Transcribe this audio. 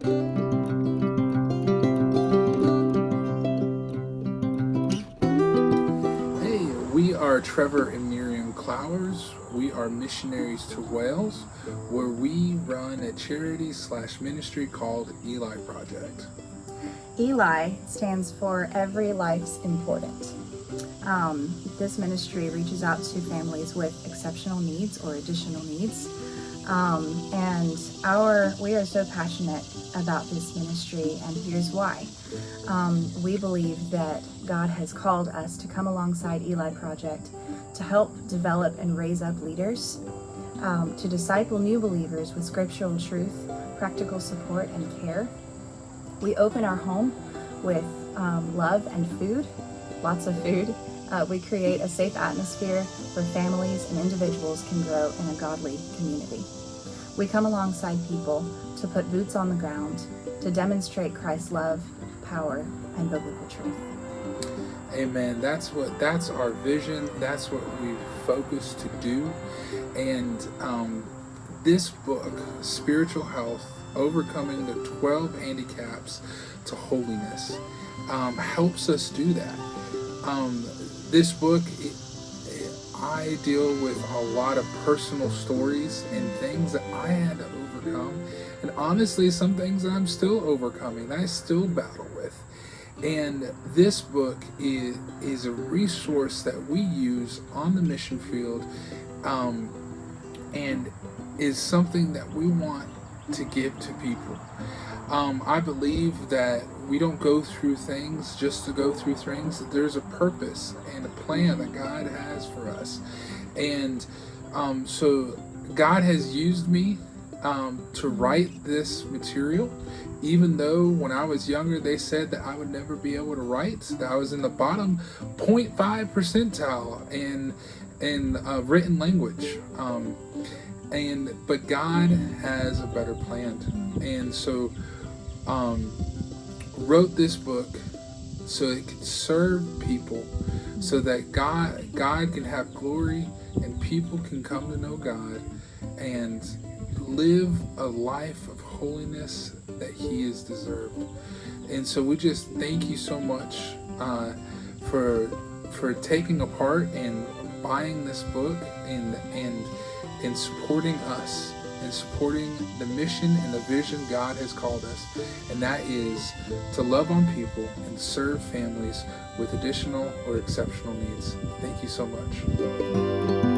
Hey, we are Trevor and Miriam Clowers. We are missionaries to Wales, where we run a charity/ministry called Eli Project. Eli stands for Every Life's Important. This ministry reaches out to families with exceptional needs or additional needs. We are so passionate about this ministry, and here's why. We believe that God has called us to come alongside Eli Project to help develop and raise up leaders, to disciple new believers with scriptural truth, practical support, and care. We open our home with love and food, lots of food. We create a safe atmosphere where families and individuals can grow in a godly community. We come alongside people to put boots on the ground, to demonstrate Christ's love, power, and biblical truth. Amen. That's our vision. That's what we focus to do. And this book, Spiritual Health, Overcoming the 12 Handicaps to Holiness, helps us do that. This book, I deal with a lot of personal stories and things that I had to overcome. And honestly, some things that I'm still overcoming, that I still battle with. And this book is a resource that we use on the mission field, and is something that we want to give to people. I believe that we don't go through things just to go through things. There's a purpose and a plan that God has for us. And so God has used me to write this material, even though when I was younger they said that I would never be able to write, that I was in the bottom 0.5 percentile in written language. But God has a better plan, and so wrote this book so it could serve people, so that God can have glory and people can come to know God and live a life of holiness that He has deserved. And so we just thank you so much for taking a part and buying this book and supporting us and supporting the mission and the vision God has called us, and that is to love on people and serve families with additional or exceptional needs. Thank you so much.